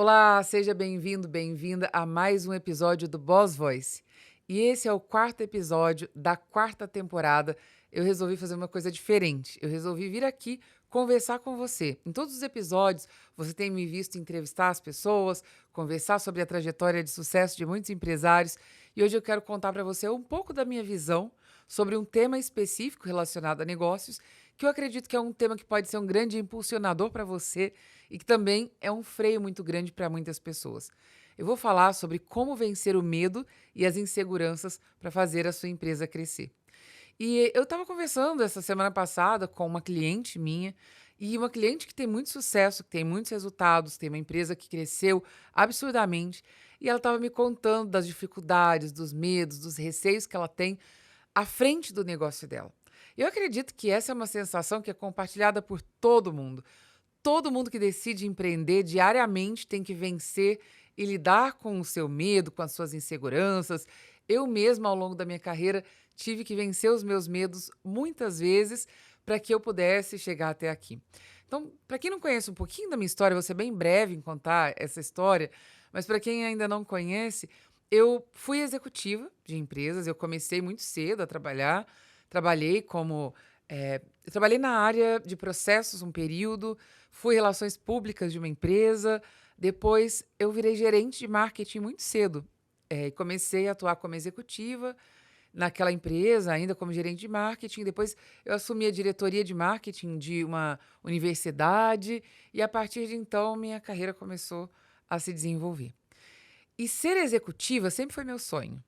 Olá, seja bem-vindo, bem-vinda a mais um episódio do Boss Voice. E esse é o quarto episódio da quarta temporada. Eu resolvi fazer uma coisa diferente. Eu resolvi vir aqui conversar com você. Em todos os episódios, você tem me visto entrevistar as pessoas, conversar sobre a trajetória de sucesso de muitos empresários. E hoje eu quero contar para você um pouco da minha visão sobre um tema específico relacionado a negócios, que eu acredito que é um tema que pode ser um grande impulsionador para você e que também é um freio muito grande para muitas pessoas. Eu vou falar sobre como vencer o medo e as inseguranças para fazer a sua empresa crescer. E eu estava conversando essa semana passada com uma cliente minha, e uma cliente que tem muito sucesso, que tem muitos resultados, tem uma empresa que cresceu absurdamente, e ela estava me contando das dificuldades, dos medos, dos receios que ela tem à frente do negócio dela. Eu acredito que essa é uma sensação que é compartilhada por todo mundo. Todo mundo que decide empreender diariamente tem que vencer e lidar com o seu medo, com as suas inseguranças. Eu mesma, ao longo da minha carreira, tive que vencer os meus medos muitas vezes para que eu pudesse chegar até aqui. Então, para quem não conhece um pouquinho da minha história, eu vou ser bem breve em contar essa história, mas para quem ainda não conhece, eu fui executiva de empresas, eu comecei muito cedo a trabalhar, trabalhei como. Eu trabalhei na área de processos um período, fui relações públicas de uma empresa, depois eu virei gerente de marketing muito cedo. E comecei a atuar como executiva naquela empresa, ainda como gerente de marketing. Depois eu assumi a diretoria de marketing de uma universidade e a partir de então minha carreira começou a se desenvolver. E ser executiva sempre foi meu sonho.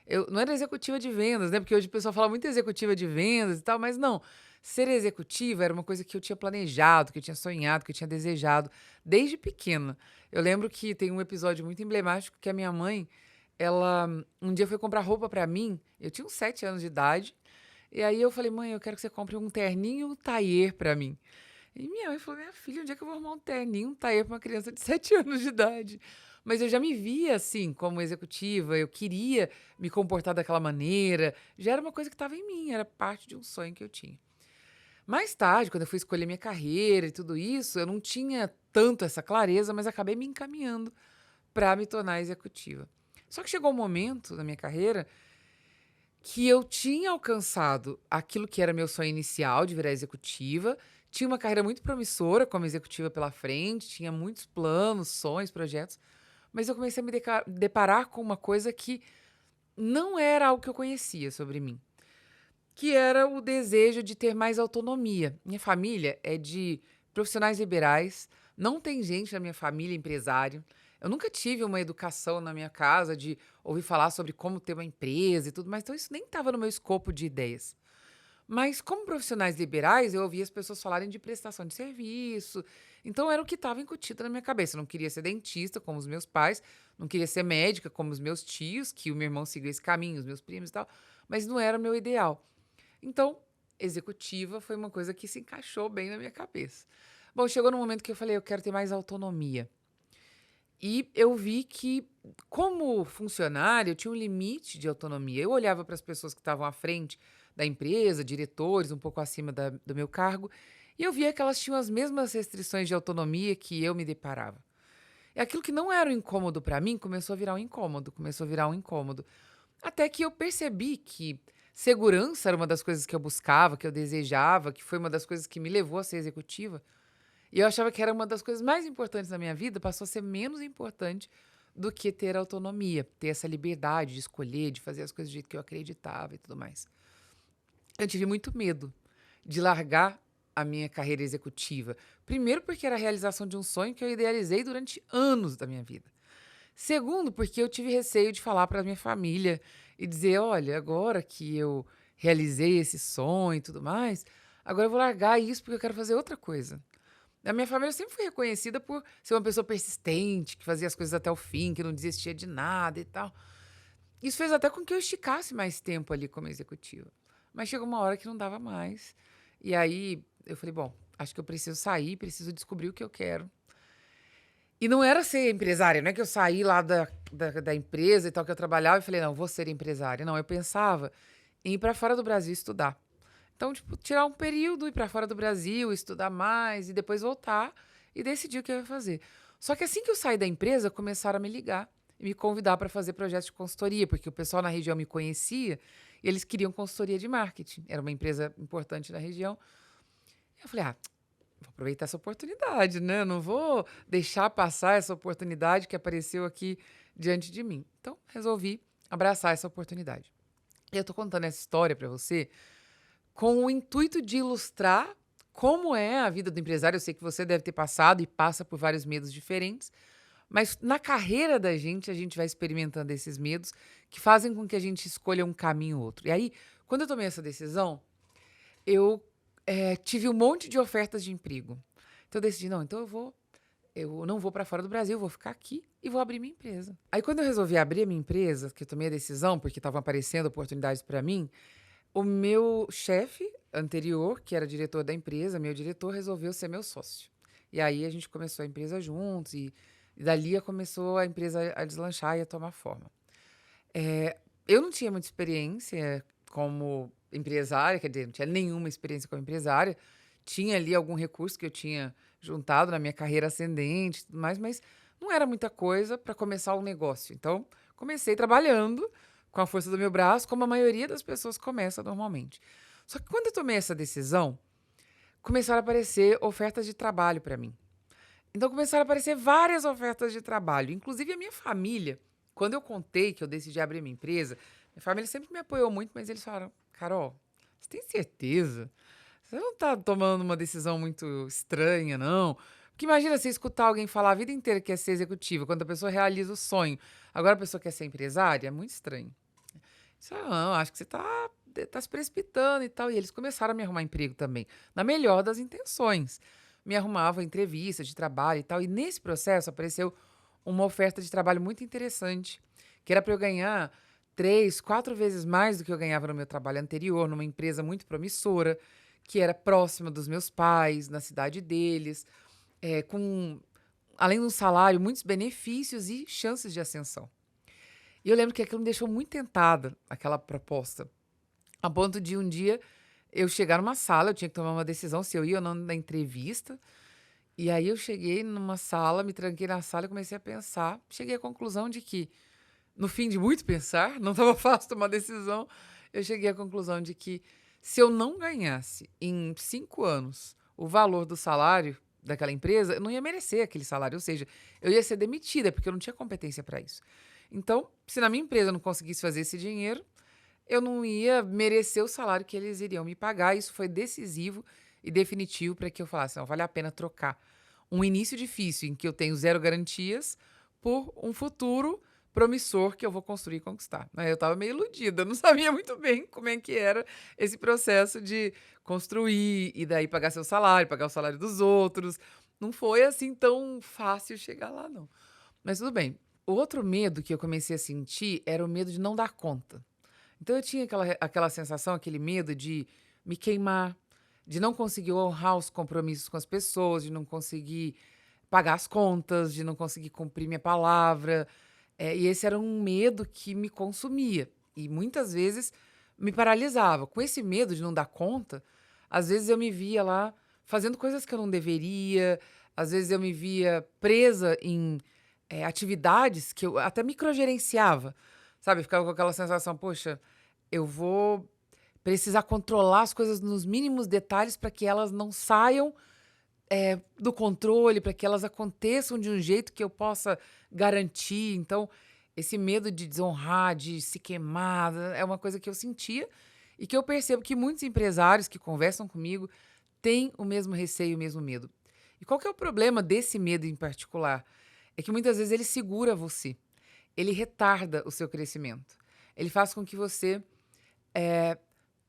Eu não era executiva de vendas, né, porque hoje o pessoal fala muito executiva de vendas e tal, mas não. Ser executiva era uma coisa que eu tinha planejado, que eu tinha sonhado, que eu tinha desejado desde pequena. Eu lembro que tem um episódio muito emblemático que a minha mãe, ela um dia foi comprar roupa pra mim, eu tinha uns 7 anos de idade, e aí eu falei: "Mãe, eu quero que você compre um terninho e um taier pra mim". E minha mãe falou: "Minha filha, onde é que eu vou arrumar um terninho, um taier pra uma criança de 7 anos de idade?". Mas eu já me via assim, como executiva, eu queria me comportar daquela maneira, já era uma coisa que estava em mim, era parte de um sonho que eu tinha. Mais tarde, quando eu fui escolher minha carreira e tudo isso, eu não tinha tanto essa clareza, mas acabei me encaminhando para me tornar executiva. Só que chegou um momento na minha carreira que eu tinha alcançado aquilo que era meu sonho inicial de virar executiva, tinha uma carreira muito promissora como executiva pela frente, tinha muitos planos, sonhos, projetos, mas eu comecei a me deparar com uma coisa que não era algo que eu conhecia sobre mim, que era o desejo de ter mais autonomia. Minha família é de profissionais liberais, não tem gente na minha família empresário. Eu nunca tive uma educação na minha casa de ouvir falar sobre como ter uma empresa e tudo mais, então isso nem estava no meu escopo de ideias. Mas como profissionais liberais, eu ouvia as pessoas falarem de prestação de serviço, então era o que estava incutido na minha cabeça. Eu não queria ser dentista, como os meus pais, não queria ser médica, como os meus tios, que o meu irmão seguiu esse caminho, os meus primos e tal, mas não era o meu ideal. Então, executiva foi uma coisa que se encaixou bem na minha cabeça. Bom, chegou no momento que eu falei: "Eu quero ter mais autonomia". E eu vi que, como funcionário, eu tinha um limite de autonomia. Eu olhava para as pessoas que estavam à frente da empresa, diretores, um pouco acima do meu cargo, e eu via que elas tinham as mesmas restrições de autonomia que eu me deparava. E aquilo que não era um incômodo para mim começou a virar um incômodo, começou a virar um incômodo. Até que eu percebi que segurança era uma das coisas que eu buscava, que eu desejava, que foi uma das coisas que me levou a ser executiva. E eu achava que era uma das coisas mais importantes na minha vida, passou a ser menos importante do que ter autonomia, ter essa liberdade de escolher, de fazer as coisas do jeito que eu acreditava e tudo mais. Eu tive muito medo de largar a minha carreira executiva. Primeiro, porque era a realização de um sonho que eu idealizei durante anos da minha vida. Segundo, porque eu tive receio de falar para minha família e dizer: olha, agora que eu realizei esse sonho e tudo mais, agora eu vou largar isso porque eu quero fazer outra coisa. A minha família sempre foi reconhecida por ser uma pessoa persistente, que fazia as coisas até o fim, que não desistia de nada e tal. Isso fez até com que eu esticasse mais tempo ali como executiva. Mas chegou uma hora que não dava mais. E aí eu falei: bom, acho que eu preciso sair, preciso descobrir o que eu quero. E não era ser empresária, não é que eu saí lá da empresa e tal que eu trabalhava e falei: "Não, vou ser empresária". Não, eu pensava em ir para fora do Brasil estudar. Então, tipo, tirar um período, ir para fora do Brasil, estudar mais e depois voltar e decidir o que eu ia fazer. Só que assim que eu saí da empresa, começaram a me ligar e me convidar para fazer projetos de consultoria, porque o pessoal na região me conhecia e eles queriam consultoria de marketing. Era uma empresa importante na região. Eu falei, vou aproveitar essa oportunidade, né? Eu não vou deixar passar essa oportunidade que apareceu aqui diante de mim. Então, resolvi abraçar essa oportunidade. E eu tô contando essa história para você com o intuito de ilustrar como é a vida do empresário. Eu sei que você deve ter passado e passa por vários medos diferentes, mas na carreira da gente, a gente vai experimentando esses medos que fazem com que a gente escolha um caminho ou outro. E aí, quando eu tomei essa decisão, eu tive um monte de ofertas de emprego. Então eu decidi, não, então eu não vou para fora do Brasil, vou ficar aqui e vou abrir minha empresa. Aí quando eu resolvi abrir a minha empresa, que eu tomei a decisão, porque estavam aparecendo oportunidades para mim, o meu chefe anterior, que era diretor da empresa, meu diretor, resolveu ser meu sócio. E aí a gente começou a empresa juntos e dali começou a empresa a deslanchar e a tomar forma. Eu não tinha muita experiência como empresária, quer dizer, não tinha nenhuma experiência como empresária. Tinha ali algum recurso que eu tinha juntado na minha carreira ascendente e tudo mais, mas não era muita coisa para começar um negócio. Então, comecei trabalhando com a força do meu braço, como a maioria das pessoas começa normalmente. Só que quando eu tomei essa decisão, começaram a aparecer ofertas de trabalho para mim. Então começaram a aparecer várias ofertas de trabalho, inclusive a minha família. Quando eu contei que eu decidi abrir minha empresa, minha família sempre me apoiou muito, mas eles falaram: Carol, você tem certeza? Você não tá tomando uma decisão muito estranha, não? Porque imagina você escutar alguém falar a vida inteira que quer ser executiva, quando a pessoa realiza o sonho. Agora a pessoa quer ser empresária, é muito estranho. Disse, não, acho que você tá se precipitando e tal. E eles começaram a me arrumar emprego também, na melhor das intenções. Me arrumavam entrevistas de trabalho e tal. E nesse processo apareceu uma oferta de trabalho muito interessante, que era para eu ganhar 3, 4 vezes mais do que eu ganhava no meu trabalho anterior, numa empresa muito promissora, que era próxima dos meus pais, na cidade deles, com, além de um salário, muitos benefícios e chances de ascensão. E eu lembro que aquilo me deixou muito tentada, aquela proposta. A ponto de um dia eu chegar numa sala, eu tinha que tomar uma decisão se eu ia ou não na entrevista. E aí eu cheguei numa sala, me tranquei na sala e comecei a pensar. Cheguei à conclusão de que, no fim de muito pensar, não estava fácil tomar decisão, eu cheguei à conclusão de que se eu não ganhasse em 5 anos o valor do salário daquela empresa, eu não ia merecer aquele salário. Ou seja, eu ia ser demitida, porque eu não tinha competência para isso. Então, se na minha empresa eu não conseguisse fazer esse dinheiro, eu não ia merecer o salário que eles iriam me pagar. Isso foi decisivo e definitivo para que eu falasse, não, vale a pena trocar um início difícil, em que eu tenho zero garantias, por um futuro promissor que eu vou construir e conquistar. Né? Eu estava meio iludida, não sabia muito bem como é que era esse processo de construir e daí pagar seu salário, pagar o salário dos outros. Não foi assim tão fácil chegar lá, não. Mas tudo bem. O outro medo que eu comecei a sentir era o medo de não dar conta. Então eu tinha aquela sensação, aquele medo de me queimar, de não conseguir honrar os compromissos com as pessoas, de não conseguir pagar as contas, de não conseguir cumprir minha palavra. E esse era um medo que me consumia e muitas vezes me paralisava. Com esse medo de não dar conta, às vezes eu me via lá fazendo coisas que eu não deveria, às vezes eu me via presa em atividades que eu até microgerenciava, sabe? Eu ficava com aquela sensação, poxa, eu vou precisar controlar as coisas nos mínimos detalhes para que elas não saiam do controle, para que elas aconteçam de um jeito que eu possa garantir. Então, esse medo de desonrar, de se queimar, é uma coisa que eu sentia e que eu percebo que muitos empresários que conversam comigo têm o mesmo receio, o mesmo medo. E qual que é o problema desse medo em particular? É que muitas vezes ele segura você, ele retarda o seu crescimento, ele faz com que você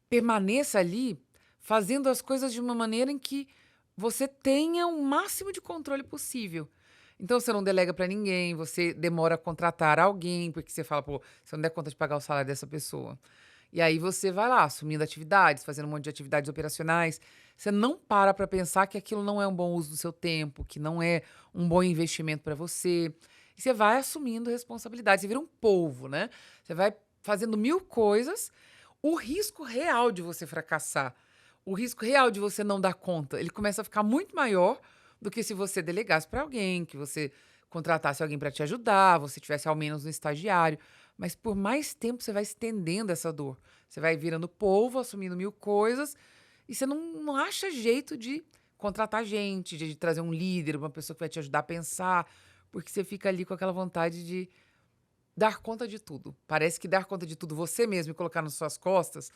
permaneça ali fazendo as coisas de uma maneira em que você tenha o máximo de controle possível. Então você não delega para ninguém, você demora a contratar alguém, porque você fala, pô, você não der conta de pagar o salário dessa pessoa. E aí você vai lá, assumindo atividades, fazendo um monte de atividades operacionais. Você não para pensar que aquilo não é um bom uso do seu tempo, que não é um bom investimento para você. E você vai assumindo responsabilidade, você vira um polvo, né? Você vai fazendo 1000 coisas. O risco real de você fracassar, o risco real de você não dar conta, ele começa a ficar muito maior, do que se você delegasse para alguém, que você contratasse alguém para te ajudar, você tivesse ao menos um estagiário. Mas por mais tempo você vai estendendo essa dor. Você vai virando polvo, assumindo mil coisas, e você não acha jeito de contratar gente, de trazer um líder, uma pessoa que vai te ajudar a pensar, porque você fica ali com aquela vontade de dar conta de tudo. Parece que dar conta de tudo você mesmo e colocar nas suas costas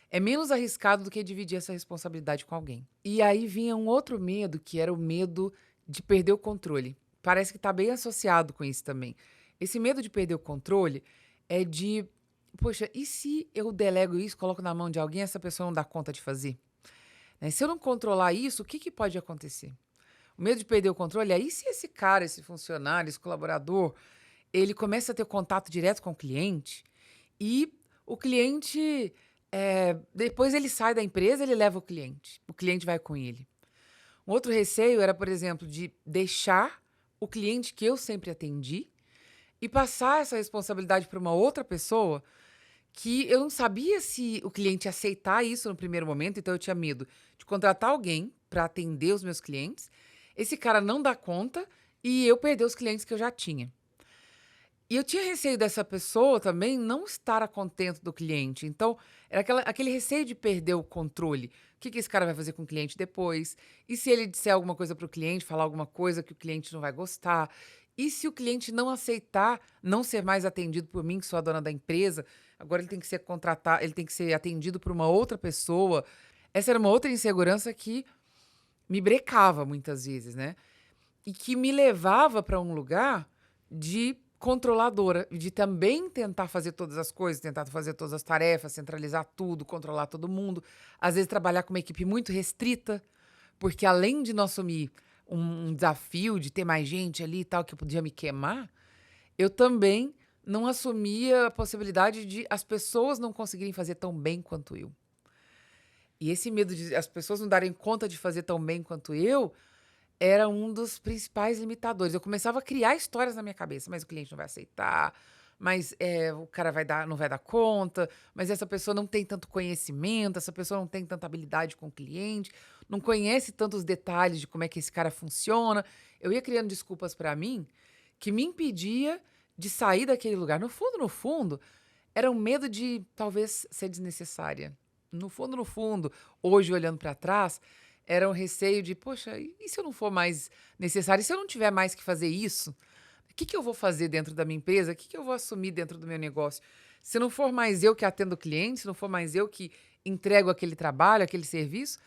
é menos arriscado do que dividir essa responsabilidade com alguém. E aí vinha um outro medo, que era o medo de perder o controle. Parece que está bem associado com isso também. Esse medo de perder o controle é de, poxa, e se eu delego isso, coloco na mão de alguém e essa pessoa não dá conta de fazer? Né? Se eu não controlar isso, o que, que pode acontecer? O medo de perder o controle, aí se esse cara, esse funcionário, esse colaborador, ele começa a ter contato direto com o cliente e o cliente, depois ele sai da empresa, ele leva o cliente vai com ele. Um outro receio era, por exemplo, de deixar o cliente que eu sempre atendi e passar essa responsabilidade para uma outra pessoa que eu não sabia se o cliente ia aceitar isso no primeiro momento, então eu tinha medo de contratar alguém para atender os meus clientes, esse cara não dar conta e eu perder os clientes que eu já tinha. E eu tinha receio dessa pessoa também não estar a contento do cliente. Então, era aquele receio de perder o controle. O que esse cara vai fazer com o cliente depois? E se ele disser alguma coisa para o cliente, falar alguma coisa que o cliente não vai gostar? E se o cliente não aceitar, não ser mais atendido por mim, que sou a dona da empresa, agora ele tem que ser contratado, ele tem que ser atendido por uma outra pessoa. Essa era uma outra insegurança que me brecava muitas vezes, né? E que me levava para um lugar de controladora, de também tentar fazer todas as coisas, tentar fazer todas as tarefas, centralizar tudo, controlar todo mundo. Às vezes trabalhar com uma equipe muito restrita, porque além de não assumir um desafio de ter mais gente ali e tal, que podia me queimar, eu também não assumia a possibilidade de as pessoas não conseguirem fazer tão bem quanto eu. E esse medo de as pessoas não darem conta de fazer tão bem quanto eu era um dos principais limitadores. Eu começava a criar histórias na minha cabeça, mas o cliente não vai aceitar, mas o cara não vai dar conta, mas essa pessoa não tem tanto conhecimento, essa pessoa não tem tanta habilidade com o cliente, não conhece tantos detalhes de como é que esse cara funciona. Eu ia criando desculpas para mim que me impedia de sair daquele lugar. No fundo, era um medo de talvez ser desnecessária. No fundo, hoje olhando para trás, era um receio de, poxa, e se eu não for mais necessário? E se eu não tiver mais que fazer isso? O que eu vou fazer dentro da minha empresa? O que eu vou assumir dentro do meu negócio? Se não for mais eu que atendo o cliente, se não for mais eu que entrego aquele trabalho, aquele serviço,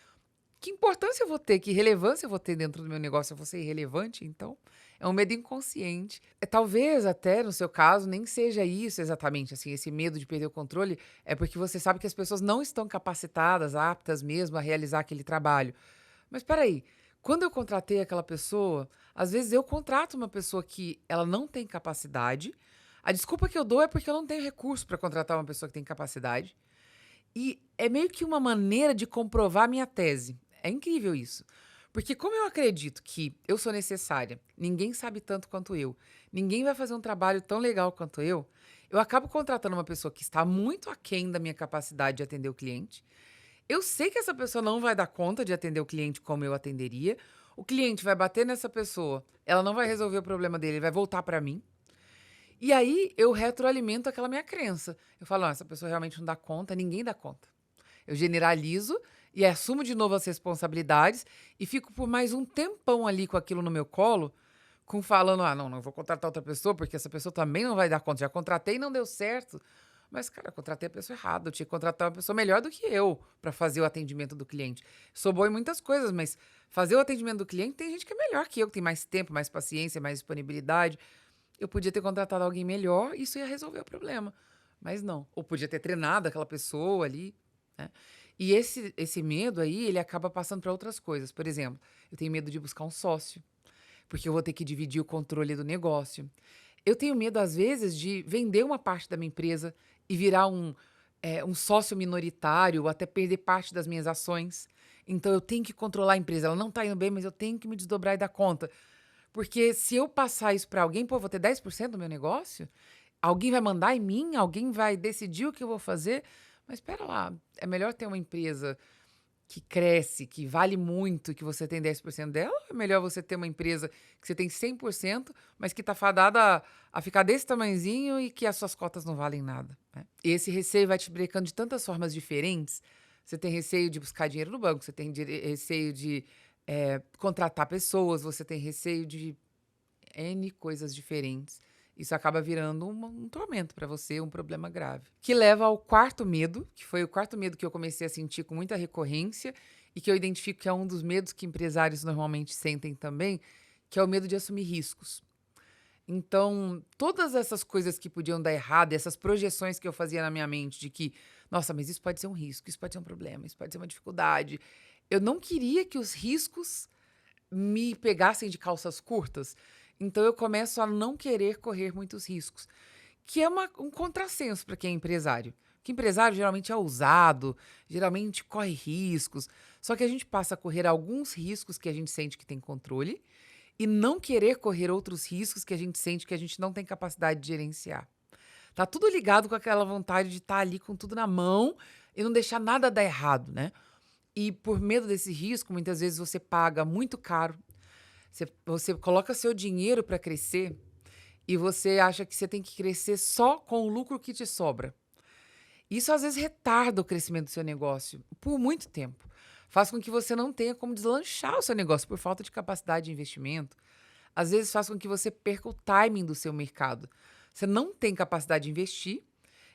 que importância eu vou ter? Que relevância eu vou ter dentro do meu negócio? Eu vou ser irrelevante? Então, é um medo inconsciente. Talvez até, no seu caso, nem seja isso exatamente, assim, esse medo de perder o controle é porque você sabe que as pessoas não estão capacitadas, aptas mesmo a realizar aquele trabalho. Mas espera aí, quando eu contratei aquela pessoa, às vezes eu contrato uma pessoa que ela não tem capacidade, a desculpa que eu dou é porque eu não tenho recurso para contratar uma pessoa que tem capacidade, e é meio que uma maneira de comprovar a minha tese. É incrível isso. Porque como eu acredito que eu sou necessária, ninguém sabe tanto quanto eu, ninguém vai fazer um trabalho tão legal quanto eu acabo contratando uma pessoa que está muito aquém da minha capacidade de atender o cliente. Eu sei que essa pessoa não vai dar conta de atender o cliente como eu atenderia. O cliente vai bater nessa pessoa, ela não vai resolver o problema dele, ele vai voltar para mim. E aí eu retroalimento aquela minha crença. Eu falo, não, essa pessoa realmente não dá conta, ninguém dá conta. Eu generalizo e assumo de novo as responsabilidades e fico por mais um tempão ali com aquilo no meu colo, com falando, não vou contratar outra pessoa, porque essa pessoa também não vai dar conta. Já contratei e não deu certo. Mas, cara, eu contratei a pessoa errada. Eu tinha que contratar uma pessoa melhor do que eu para fazer o atendimento do cliente. Sou boa em muitas coisas, mas fazer o atendimento do cliente tem gente que é melhor que eu, que tem mais tempo, mais paciência, mais disponibilidade. Eu podia ter contratado alguém melhor, isso ia resolver o problema. Mas não. Ou podia ter treinado aquela pessoa ali, né? E esse medo aí, ele acaba passando para outras coisas. Por exemplo, eu tenho medo de buscar um sócio, porque eu vou ter que dividir o controle do negócio. Eu tenho medo, às vezes, de vender uma parte da minha empresa e virar um sócio minoritário ou até perder parte das minhas ações. Então, eu tenho que controlar a empresa. Ela não está indo bem, mas eu tenho que me desdobrar e dar conta. Porque se eu passar isso para alguém, pô, eu vou ter 10% do meu negócio? Alguém vai mandar em mim? Alguém vai decidir o que eu vou fazer? Mas espera lá, é melhor ter uma empresa que cresce, que vale muito, que você tem 10% dela, ou é melhor você ter uma empresa que você tem 100%, mas que está fadada a ficar desse tamanhozinho e que as suas cotas não valem nada, né? E esse receio vai te brecando de tantas formas diferentes. Você tem receio de buscar dinheiro no banco, você tem receio de contratar pessoas, você tem receio de N coisas diferentes. Isso acaba virando um tormento para você, um problema grave. Que leva ao quarto medo, que foi o quarto medo que eu comecei a sentir com muita recorrência e que eu identifico que é um dos medos que empresários normalmente sentem também, que é o medo de assumir riscos. Então, todas essas coisas que podiam dar errado, essas projeções que eu fazia na minha mente de que, nossa, mas isso pode ser um risco, isso pode ser um problema, isso pode ser uma dificuldade. Eu não queria que os riscos me pegassem de calças curtas, então eu começo a não querer correr muitos riscos, que é um contrassenso para quem é empresário. Que empresário geralmente é ousado, geralmente corre riscos, só que a gente passa a correr alguns riscos que a gente sente que tem controle e não querer correr outros riscos que a gente sente que a gente não tem capacidade de gerenciar. Tá tudo ligado com aquela vontade de estar ali com tudo na mão e não deixar nada dar errado, né? E por medo desse risco, muitas vezes você paga muito caro. Você coloca seu dinheiro para crescer e você acha que você tem que crescer só com o lucro que te sobra. Isso às vezes retarda o crescimento do seu negócio por muito tempo. Faz com que você não tenha como deslanchar o seu negócio por falta de capacidade de investimento. Às vezes faz com que você perca o timing do seu mercado. Você não tem capacidade de investir,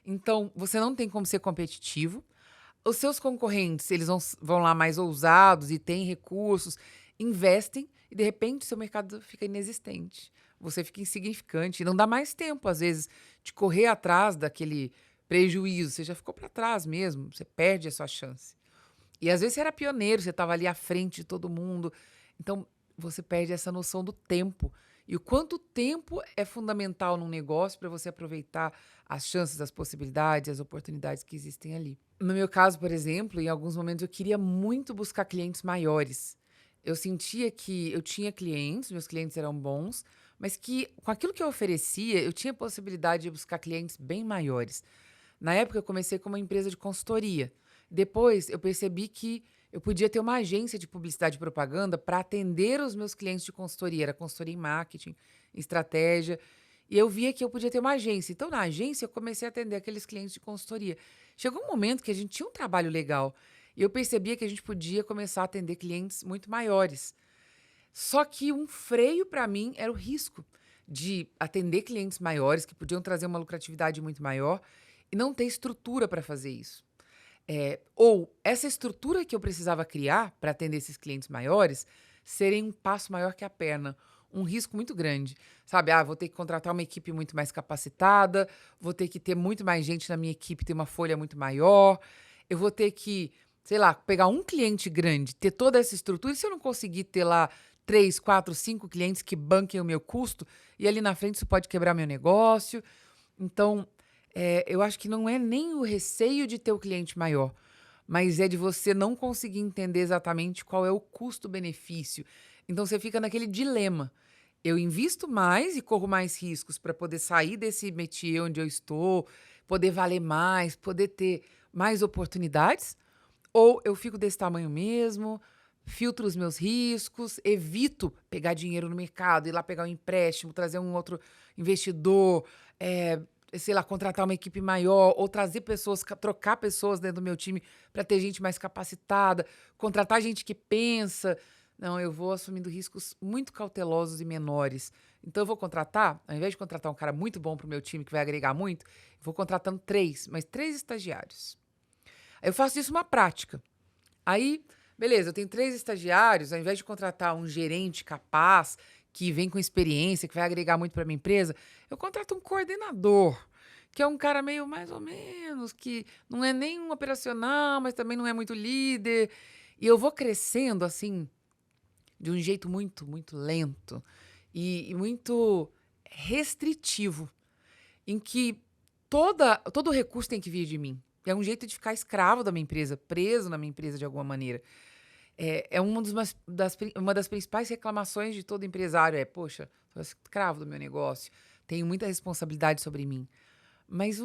então você não tem como ser competitivo. Os seus concorrentes, eles vão lá mais ousados e têm recursos, investem e de repente seu mercado fica inexistente. Você fica insignificante e não dá mais tempo, às vezes, de correr atrás daquele prejuízo. Você já ficou para trás mesmo, você perde a sua chance. E às vezes você era pioneiro, você estava ali à frente de todo mundo. Então você perde essa noção do tempo. E o quanto tempo é fundamental num negócio para você aproveitar as chances, as possibilidades, as oportunidades que existem ali. No meu caso, por exemplo, em alguns momentos eu queria muito buscar clientes maiores. Eu sentia que eu tinha clientes, meus clientes eram bons, mas que com aquilo que eu oferecia, eu tinha possibilidade de buscar clientes bem maiores. Na época, eu comecei com uma empresa de consultoria. Depois, eu percebi que eu podia ter uma agência de publicidade e propaganda para atender os meus clientes de consultoria. Era consultoria em marketing, em estratégia. E eu via que eu podia ter uma agência. Então, na agência, eu comecei a atender aqueles clientes de consultoria. Chegou um momento que a gente tinha um trabalho legal. E eu percebia que a gente podia começar a atender clientes muito maiores. Só que um freio para mim era o risco de atender clientes maiores que podiam trazer uma lucratividade muito maior e não ter estrutura para fazer isso. Ou essa estrutura que eu precisava criar para atender esses clientes maiores serem um passo maior que a perna. Um risco muito grande, sabe? Vou ter que contratar uma equipe muito mais capacitada, vou ter que ter muito mais gente na minha equipe, ter uma folha muito maior, eu vou ter que, sei lá, pegar um cliente grande, ter toda essa estrutura, e se eu não conseguir ter lá 3, 4, 5 clientes que banquem o meu custo, e ali na frente isso pode quebrar meu negócio. Então, eu acho que não é nem o receio de ter o cliente maior, mas é de você não conseguir entender exatamente qual é o custo-benefício. Então você fica naquele dilema. Eu invisto mais e corro mais riscos para poder sair desse métier onde eu estou, poder valer mais, poder ter mais oportunidades, ou eu fico desse tamanho mesmo, filtro os meus riscos, evito pegar dinheiro no mercado, ir lá pegar um empréstimo, trazer um outro investidor, sei lá, contratar uma equipe maior, ou trazer pessoas, trocar pessoas dentro do meu time para ter gente mais capacitada, contratar gente que pensa. Não, eu vou assumindo riscos muito cautelosos e menores. Então, eu vou contratar, ao invés de contratar um cara muito bom para o meu time, que vai agregar muito, eu vou contratando mas 3 estagiários. Eu faço isso uma prática. Aí, beleza, eu tenho 3 estagiários, ao invés de contratar um gerente capaz, que vem com experiência, que vai agregar muito para minha empresa, eu contrato um coordenador, que é um cara meio mais ou menos, que não é nem um operacional, mas também não é muito líder. E eu vou crescendo assim, de um jeito muito, muito lento e muito restritivo, em que todo recurso tem que vir de mim. É um jeito de ficar escravo da minha empresa, preso na minha empresa de alguma maneira. É uma das principais reclamações de todo empresário. Poxa, sou escravo do meu negócio, tenho muita responsabilidade sobre mim. Mas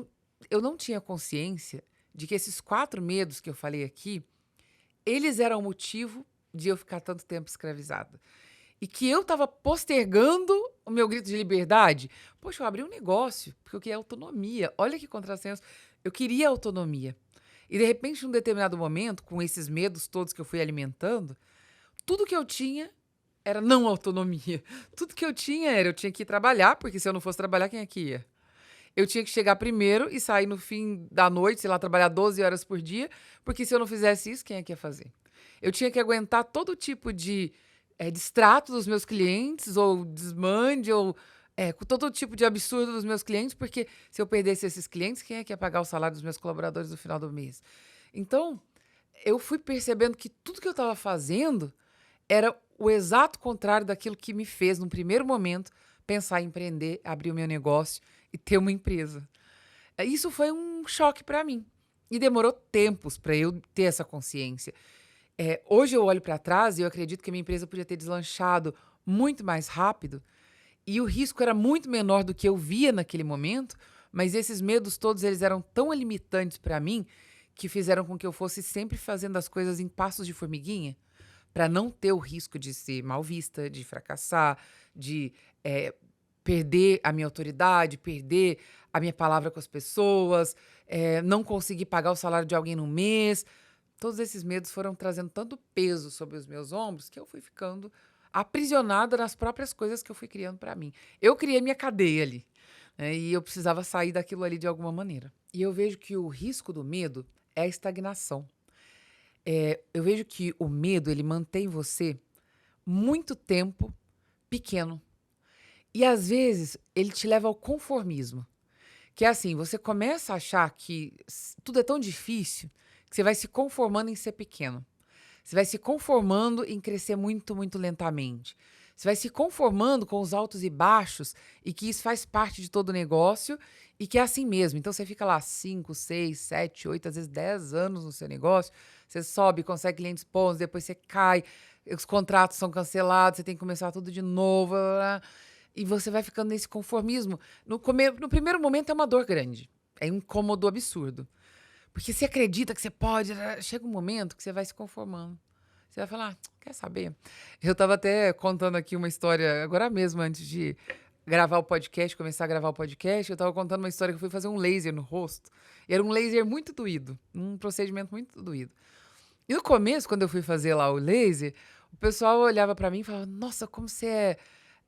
eu não tinha consciência de que esses 4 medos que eu falei aqui, eles eram o motivo de eu ficar tanto tempo escravizada. E que eu estava postergando o meu grito de liberdade. Poxa, eu abri um negócio, porque eu queria autonomia. Olha que contrassenso. Eu queria autonomia. E, de repente, num determinado momento, com esses medos todos que eu fui alimentando, tudo que eu tinha era não autonomia. Tudo que eu tinha era, eu tinha que ir trabalhar, porque se eu não fosse trabalhar, quem é que ia? Eu tinha que chegar primeiro e sair no fim da noite, sei lá, trabalhar 12 horas por dia, porque se eu não fizesse isso, quem é que ia fazer? Eu tinha que aguentar todo tipo de distrato dos meus clientes, ou desmande, ou com todo tipo de absurdo dos meus clientes, porque se eu perdesse esses clientes, quem é que ia pagar o salário dos meus colaboradores no final do mês? Então, eu fui percebendo que tudo que eu estava fazendo era o exato contrário daquilo que me fez, num primeiro momento, pensar em empreender, abrir o meu negócio e ter uma empresa. Isso foi um choque para mim. E demorou tempos para eu ter essa consciência. Hoje eu olho para trás e eu acredito que a minha empresa podia ter deslanchado muito mais rápido e o risco era muito menor do que eu via naquele momento, mas esses medos todos eles eram tão limitantes para mim que fizeram com que eu fosse sempre fazendo as coisas em passos de formiguinha para não ter o risco de ser mal vista, de fracassar, de perder a minha autoridade, perder a minha palavra com as pessoas, não conseguir pagar o salário de alguém no mês. Todos esses medos foram trazendo tanto peso sobre os meus ombros que eu fui ficando aprisionada nas próprias coisas que eu fui criando para mim. Eu criei minha cadeia ali, né, e eu precisava sair daquilo ali de alguma maneira. E eu vejo que o risco do medo é a estagnação. Eu vejo que o medo, ele mantém você muito tempo pequeno. E às vezes ele te leva ao conformismo. Que é assim, você começa a achar que tudo é tão difícil que você vai se conformando em ser pequeno. Você vai se conformando em crescer muito, muito lentamente. Você vai se conformando com os altos e baixos e que isso faz parte de todo o negócio e que é assim mesmo. Então você fica lá 5, 6, 7, 8, às vezes 10 anos no seu negócio. Você sobe, consegue clientes bons, depois você cai, os contratos são cancelados, você tem que começar tudo de novo. Blá, blá, blá, e você vai ficando nesse conformismo. No primeiro momento é uma dor grande. É um incômodo absurdo. Porque você acredita que você pode, chega um momento que você vai se conformando. Você vai falar, quer saber? Eu estava até contando aqui uma história, agora mesmo, antes de gravar o podcast, começar a gravar o podcast, eu estava contando uma história que eu fui fazer um laser no rosto. E era um laser muito doído, um procedimento muito doído. E no começo, quando eu fui fazer lá o laser, o pessoal olhava para mim e falava, nossa, como você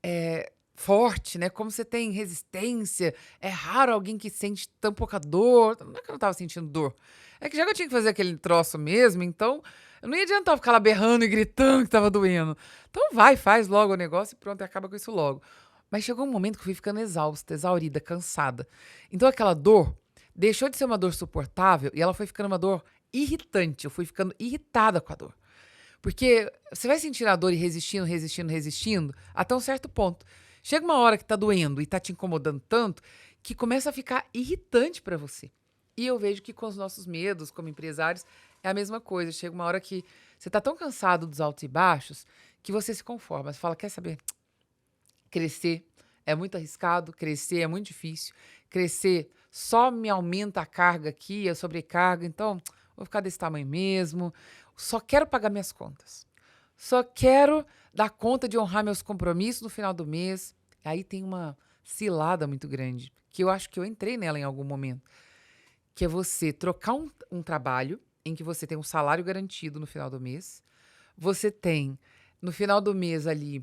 é forte, né? Como você tem resistência. É raro alguém que sente tão pouca dor. Não é que eu não tava sentindo dor. É que já que eu tinha que fazer aquele troço mesmo, então eu não ia adiantar ficar lá berrando e gritando que tava doendo. Então vai, faz logo o negócio e pronto, e acaba com isso logo. Mas chegou um momento que eu fui ficando exausta, exaurida, cansada. Então aquela dor deixou de ser uma dor suportável e ela foi ficando uma dor irritante. Eu fui ficando irritada com a dor. Porque você vai sentindo a dor e resistindo, resistindo, resistindo, até um certo ponto. Chega uma hora que tá doendo e tá te incomodando tanto que começa a ficar irritante pra você. E eu vejo que com os nossos medos, como empresários, é a mesma coisa. Chega uma hora que você tá tão cansado dos altos e baixos que você se conforma. Você fala, quer saber? Crescer é muito arriscado, crescer é muito difícil. Crescer só me aumenta a carga aqui, a sobrecarga. Então, vou ficar desse tamanho mesmo. Só quero pagar minhas contas. Só quero dar conta de honrar meus compromissos no final do mês. Aí tem uma cilada muito grande, que eu acho que eu entrei nela em algum momento, que é você trocar um trabalho em que você tem um salário garantido no final do mês, você tem, no final do mês ali,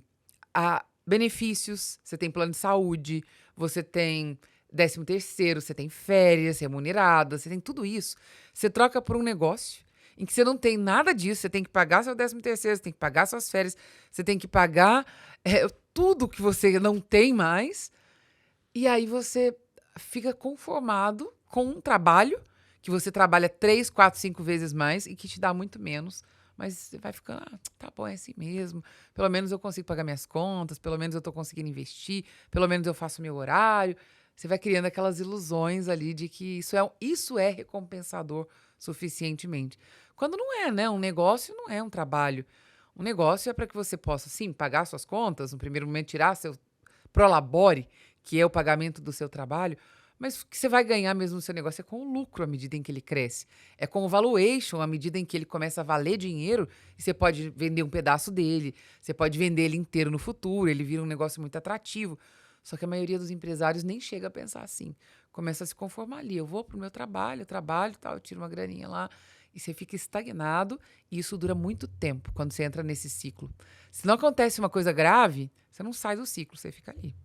benefícios, você tem plano de saúde, você tem 13º, você tem férias remuneradas, você tem tudo isso. Você troca por um negócio em que você não tem nada disso, você tem que pagar seu 13º, você tem que pagar suas férias, você tem que pagar tudo que você não tem mais, e aí você fica conformado com um trabalho que você trabalha 3, 4, 5 vezes mais e que te dá muito menos, mas você vai ficando, tá bom, é assim mesmo, pelo menos eu consigo pagar minhas contas, pelo menos eu tô conseguindo investir, pelo menos eu faço meu horário. Você vai criando aquelas ilusões ali de que isso é recompensador suficientemente. Quando não é, né? Um negócio não é um trabalho. Um negócio é para que você possa, sim, pagar suas contas, no primeiro momento tirar seu prolabore, que é o pagamento do seu trabalho, Mas o que você vai ganhar mesmo no seu negócio é com o lucro à medida em que ele cresce. É com o valuation à medida em que ele começa a valer dinheiro e você pode vender um pedaço dele, você pode vender ele inteiro no futuro, ele vira um negócio muito atrativo. Só que a maioria dos empresários nem chega a pensar assim. Começa a se conformar ali. Eu vou pro meu trabalho, eu trabalho e tal, eu tiro uma graninha lá. E você fica estagnado e isso dura muito tempo quando você entra nesse ciclo. Se não acontece uma coisa grave, você não sai do ciclo, você fica ali.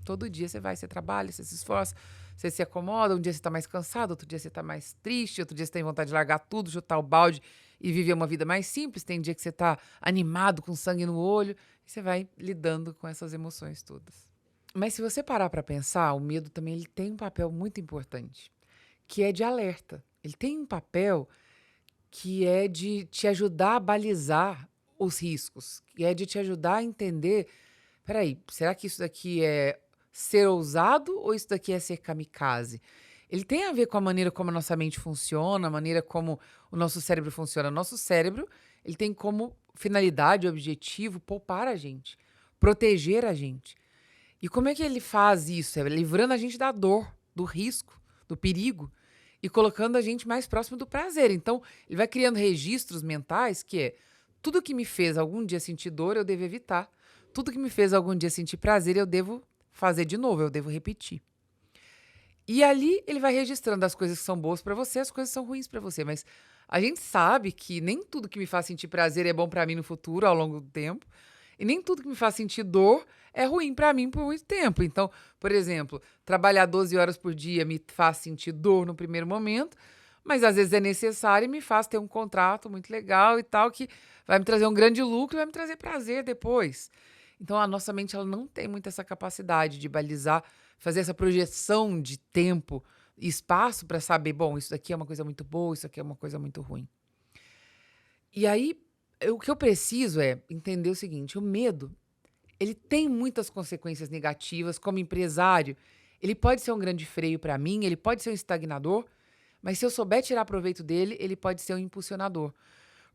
Todo dia você vai, você trabalha, você se esforça, você se acomoda. Um dia você está mais cansado, outro dia você está mais triste, outro dia você tem vontade de largar tudo, chutar o balde e viver uma vida mais simples. Tem dia que você está animado, com sangue no olho, e você vai lidando com essas emoções todas. Mas se você parar para pensar, o medo também ele tem um papel muito importante, que é de alerta. Ele tem um papel que é de te ajudar a balizar os riscos, que é de te ajudar a entender, peraí, será que isso daqui é ser ousado ou isso daqui é ser kamikaze? Ele tem a ver com a maneira como a nossa mente funciona, a maneira como o nosso cérebro funciona. Nosso cérebro, ele tem como finalidade, objetivo, poupar a gente, proteger a gente. E como é que ele faz isso? É livrando a gente da dor, do risco, do perigo e colocando a gente mais próximo do prazer. Então, ele vai criando registros mentais que é tudo que me fez algum dia sentir dor, eu devo evitar. Tudo que me fez algum dia sentir prazer, eu devo fazer de novo, eu devo repetir. E ali ele vai registrando as coisas que são boas pra você, as coisas que são ruins pra você, mas a gente sabe que nem tudo que me faz sentir prazer é bom pra mim no futuro, ao longo do tempo, e nem tudo que me faz sentir dor é ruim pra mim por muito tempo. Então, por exemplo, trabalhar 12 horas por dia me faz sentir dor no primeiro momento, mas às vezes é necessário e me faz ter um contrato muito legal e tal, que vai me trazer um grande lucro e vai me trazer prazer depois. Então, a nossa mente ela não tem muito essa capacidade de balizar, fazer essa projeção de tempo e espaço para saber, bom, isso daqui é uma coisa muito boa, isso aqui é uma coisa muito ruim. E aí, o que eu preciso é entender o seguinte: o medo, ele tem muitas consequências negativas. Como empresário, ele pode ser um grande freio para mim, ele pode ser um estagnador, mas se eu souber tirar proveito dele, ele pode ser um impulsionador.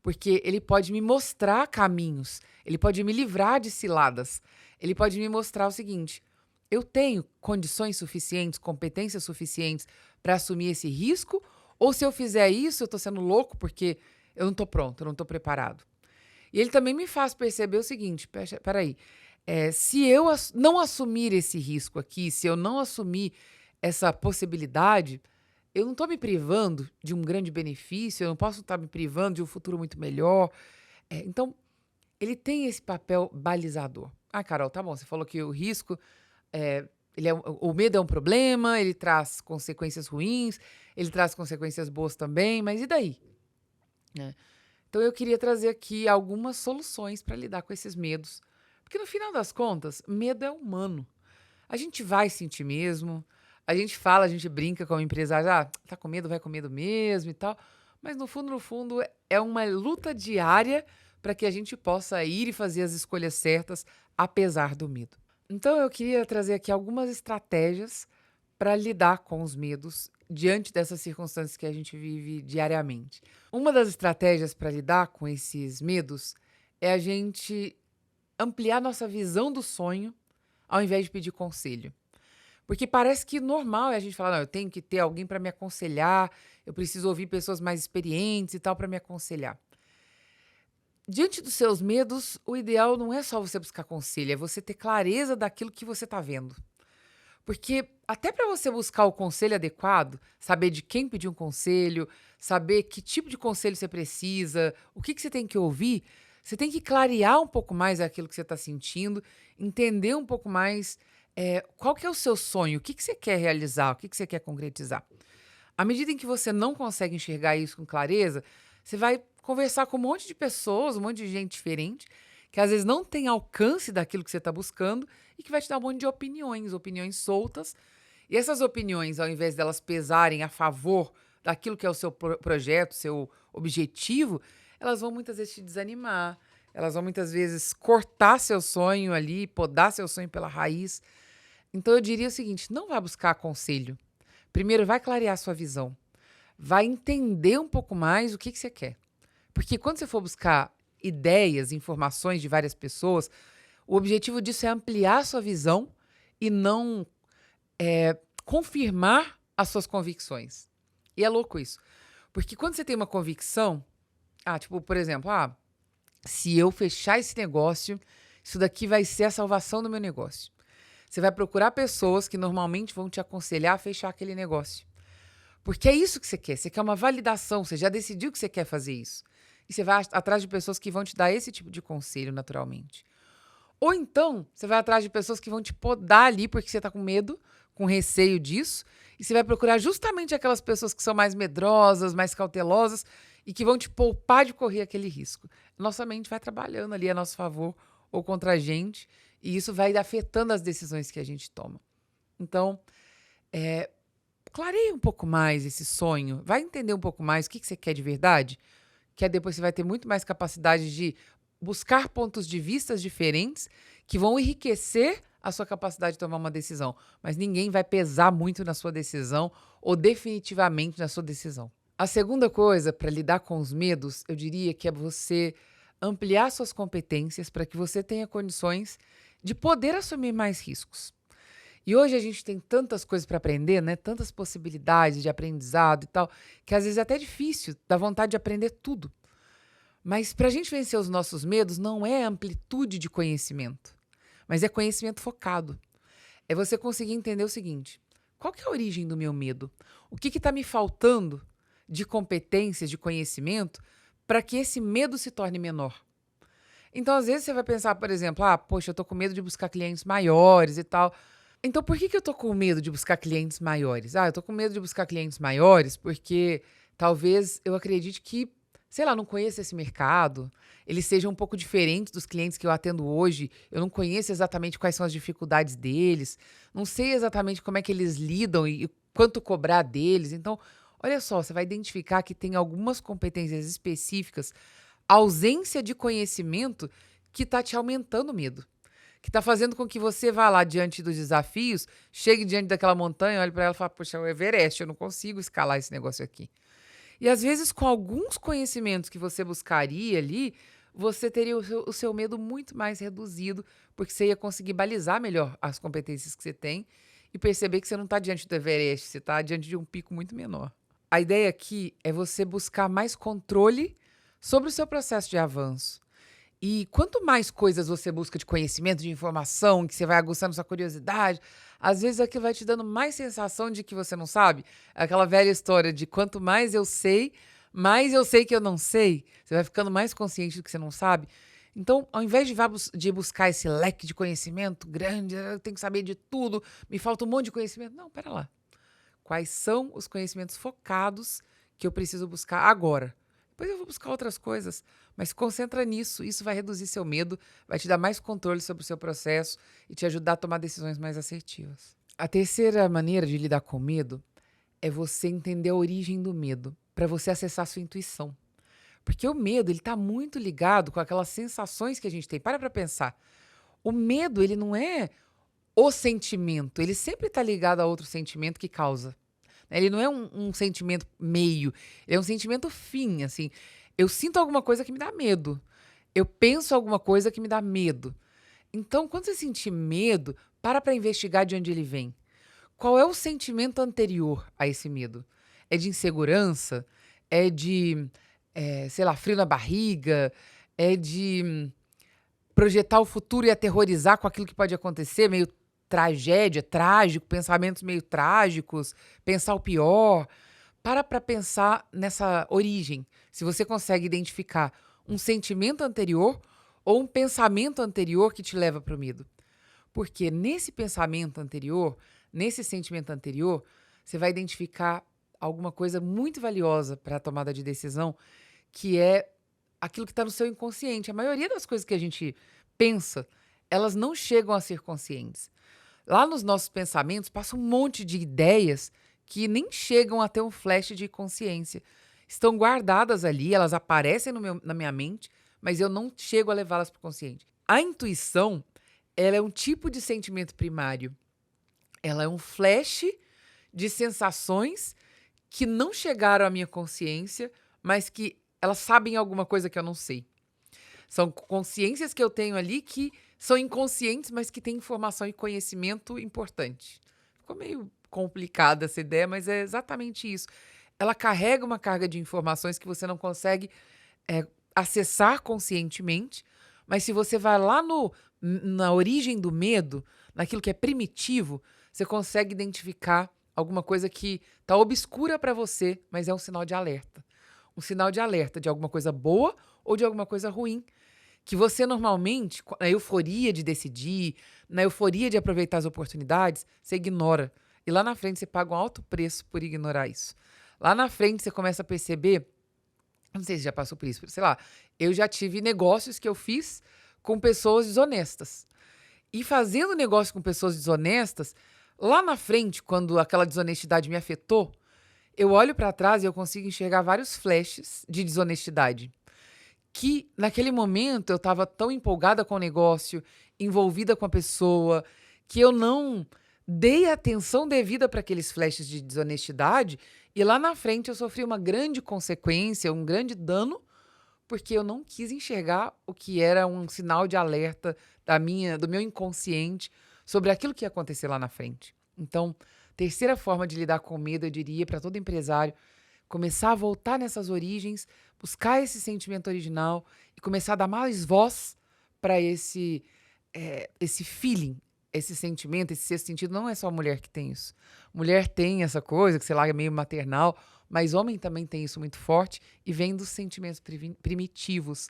Porque ele pode me mostrar caminhos, ele pode me livrar de ciladas, ele pode me mostrar o seguinte: eu tenho condições suficientes, competências suficientes para assumir esse risco, ou se eu fizer isso, eu estou sendo louco porque eu não estou pronto, eu não estou preparado. E ele também me faz perceber o seguinte: peraí, se eu não assumir esse risco aqui, se eu não assumir essa possibilidade, eu não estou me privando de um grande benefício, eu não posso estar me privando de um futuro muito melhor. Então, ele tem esse papel balizador. Ah, Carol, tá bom, você falou que o risco, é, o medo é um problema, ele traz consequências ruins, ele traz consequências boas também, mas e daí? Né? Então, eu queria trazer aqui algumas soluções para lidar com esses medos. Porque, no final das contas, medo é humano. A gente vai sentir mesmo, a gente fala, a gente brinca como empresário, tá com medo, vai com medo mesmo e tal. Mas no fundo, é uma luta diária para que a gente possa ir e fazer as escolhas certas, apesar do medo. Então, eu queria trazer aqui algumas estratégias para lidar com os medos diante dessas circunstâncias que a gente vive diariamente. Uma das estratégias para lidar com esses medos é a gente ampliar nossa visão do sonho ao invés de pedir conselho. Porque parece que normal é a gente falar, não, eu tenho que ter alguém para me aconselhar, eu preciso ouvir pessoas mais experientes e tal para me aconselhar. Diante dos seus medos, o ideal não é só você buscar conselho, é você ter clareza daquilo que você está vendo. Porque até para você buscar o conselho adequado, saber de quem pedir um conselho, saber que tipo de conselho você precisa, o que você tem que ouvir, você tem que clarear um pouco mais aquilo que você está sentindo, entender um pouco mais qual que é o seu sonho, o que você quer realizar, o que você quer concretizar. À medida em que você não consegue enxergar isso com clareza, você vai conversar com um monte de pessoas, um monte de gente diferente, que às vezes não tem alcance daquilo que você está buscando e que vai te dar um monte de opiniões, opiniões soltas. E essas opiniões, ao invés delas pesarem a favor daquilo que é o seu projeto, seu objetivo, elas vão muitas vezes te desanimar, elas vão muitas vezes cortar seu sonho ali, podar seu sonho pela raiz. Então eu diria o seguinte: não vá buscar conselho. Primeiro, vai clarear sua visão. Vai entender um pouco mais o que você quer. Porque quando você for buscar ideias, informações de várias pessoas, o objetivo disso é ampliar sua visão e não confirmar as suas convicções. E é louco isso. Porque quando você tem uma convicção, tipo, por exemplo, se eu fechar esse negócio, isso daqui vai ser a salvação do meu negócio. Você vai procurar pessoas que normalmente vão te aconselhar a fechar aquele negócio. Porque é isso que você quer. Você quer uma validação, você já decidiu que você quer fazer isso. E você vai atrás de pessoas que vão te dar esse tipo de conselho naturalmente. Ou então, você vai atrás de pessoas que vão te podar ali porque você está com medo, com receio disso. E você vai procurar justamente aquelas pessoas que são mais medrosas, mais cautelosas e que vão te poupar de correr aquele risco. Nossa mente vai trabalhando ali a nosso favor ou contra a gente. E isso vai afetando as decisões que a gente toma. Então, clareie um pouco mais esse sonho. Vai entender um pouco mais o que você quer de verdade. Que aí depois você vai ter muito mais capacidade de buscar pontos de vista diferentes que vão enriquecer a sua capacidade de tomar uma decisão. Mas ninguém vai pesar muito na sua decisão ou definitivamente na sua decisão. A segunda coisa para lidar com os medos, eu diria que é você ampliar suas competências para que você tenha condições de poder assumir mais riscos. E hoje a gente tem tantas coisas para aprender, né? Tantas possibilidades de aprendizado e tal, que às vezes é até difícil, dá vontade de aprender tudo. Mas para a gente vencer os nossos medos, não é amplitude de conhecimento, mas é conhecimento focado. É você conseguir entender o seguinte: qual que é a origem do meu medo? O que está me faltando de competências, de conhecimento, para que esse medo se torne menor? Então, às vezes, você vai pensar, por exemplo, poxa, eu tô com medo de buscar clientes maiores e tal. Então, por que eu tô com medo de buscar clientes maiores? Eu tô com medo de buscar clientes maiores porque talvez eu acredite que, sei lá, não conheço esse mercado, eles sejam um pouco diferentes dos clientes que eu atendo hoje, eu não conheço exatamente quais são as dificuldades deles, não sei exatamente como é que eles lidam e quanto cobrar deles. Então, olha só, você vai identificar que tem algumas competências específicas, ausência de conhecimento que tá te aumentando o medo. Que está fazendo com que você vá lá diante dos desafios, chegue diante daquela montanha, olhe para ela e fale, poxa, é o Everest, eu não consigo escalar esse negócio aqui. E às vezes, com alguns conhecimentos que você buscaria ali, você teria o seu medo muito mais reduzido, porque você ia conseguir balizar melhor as competências que você tem e perceber que você não está diante do Everest, você está diante de um pico muito menor. A ideia aqui é você buscar mais controle sobre o seu processo de avanço. E quanto mais coisas você busca de conhecimento, de informação, que você vai aguçando sua curiosidade, às vezes aquilo vai te dando mais sensação de que você não sabe. É aquela velha história de quanto mais eu sei que eu não sei. Você vai ficando mais consciente do que você não sabe. Então, ao invés de buscar esse leque de conhecimento grande, eu tenho que saber de tudo, me falta um monte de conhecimento. Não, pera lá. Quais são os conhecimentos focados que eu preciso buscar agora? Depois eu vou buscar outras coisas, mas se concentra nisso. Isso vai reduzir seu medo, vai te dar mais controle sobre o seu processo e te ajudar a tomar decisões mais assertivas. A terceira maneira de lidar com o medo é você entender a origem do medo, para você acessar a sua intuição. Porque o medo, ele está muito ligado com aquelas sensações que a gente tem. Para pensar. O medo, ele não é o sentimento, ele sempre está ligado a outro sentimento que causa. Ele não é um sentimento meio, ele é um sentimento fim, assim. Eu sinto alguma coisa que me dá medo. Eu penso alguma coisa que me dá medo. Então, quando você sentir medo, para investigar de onde ele vem. Qual é o sentimento anterior a esse medo? É de insegurança? É de, sei lá, frio na barriga? É de projetar o futuro e aterrorizar com aquilo que pode acontecer, meio tragédia, trágico, pensamentos meio trágicos, pensar o pior. Para pensar nessa origem. Se você consegue identificar um sentimento anterior ou um pensamento anterior que te leva para o medo. Porque nesse pensamento anterior, nesse sentimento anterior, você vai identificar alguma coisa muito valiosa para a tomada de decisão, que é aquilo que está no seu inconsciente. A maioria das coisas que a gente pensa, elas não chegam a ser conscientes. Lá nos nossos pensamentos passa um monte de ideias que nem chegam a ter um flash de consciência. Estão guardadas ali, elas aparecem na minha mente, mas eu não chego a levá-las para o consciente. A intuição, ela é um tipo de sentimento primário. Ela é um flash de sensações que não chegaram à minha consciência, mas que elas sabem alguma coisa que eu não sei. São consciências que eu tenho ali que são inconscientes, mas que têm informação e conhecimento importante. Ficou meio complicada essa ideia, mas é exatamente isso. Ela carrega uma carga de informações que você não consegue eh, acessar conscientemente, mas se você vai lá na origem do medo, naquilo que é primitivo, você consegue identificar alguma coisa que está obscura para você, mas é um sinal de alerta. Um sinal de alerta de alguma coisa boa ou de alguma coisa ruim, que você normalmente, na euforia de decidir, na euforia de aproveitar as oportunidades, você ignora. E lá na frente você paga um alto preço por ignorar isso. Lá na frente você começa a perceber, não sei se já passou por isso, sei lá, eu já tive negócios que eu fiz com pessoas desonestas. E fazendo negócio com pessoas desonestas, lá na frente, quando aquela desonestidade me afetou, eu olho para trás e eu consigo enxergar vários flashes de desonestidade. Que naquele momento eu estava tão empolgada com o negócio, envolvida com a pessoa, que eu não dei a atenção devida para aqueles flashes de desonestidade, e lá na frente eu sofri uma grande consequência, um grande dano, porque eu não quis enxergar o que era um sinal de alerta do meu inconsciente sobre aquilo que ia acontecer lá na frente. Então, terceira forma de lidar com medo, eu diria, para todo empresário, começar a voltar nessas origens, buscar esse sentimento original e começar a dar mais voz para esse feeling, esse sentimento, esse sexto sentido. Não é só a mulher que tem isso. Mulher tem essa coisa, que sei lá, é meio maternal, mas homem também tem isso muito forte e vem dos sentimentos primitivos,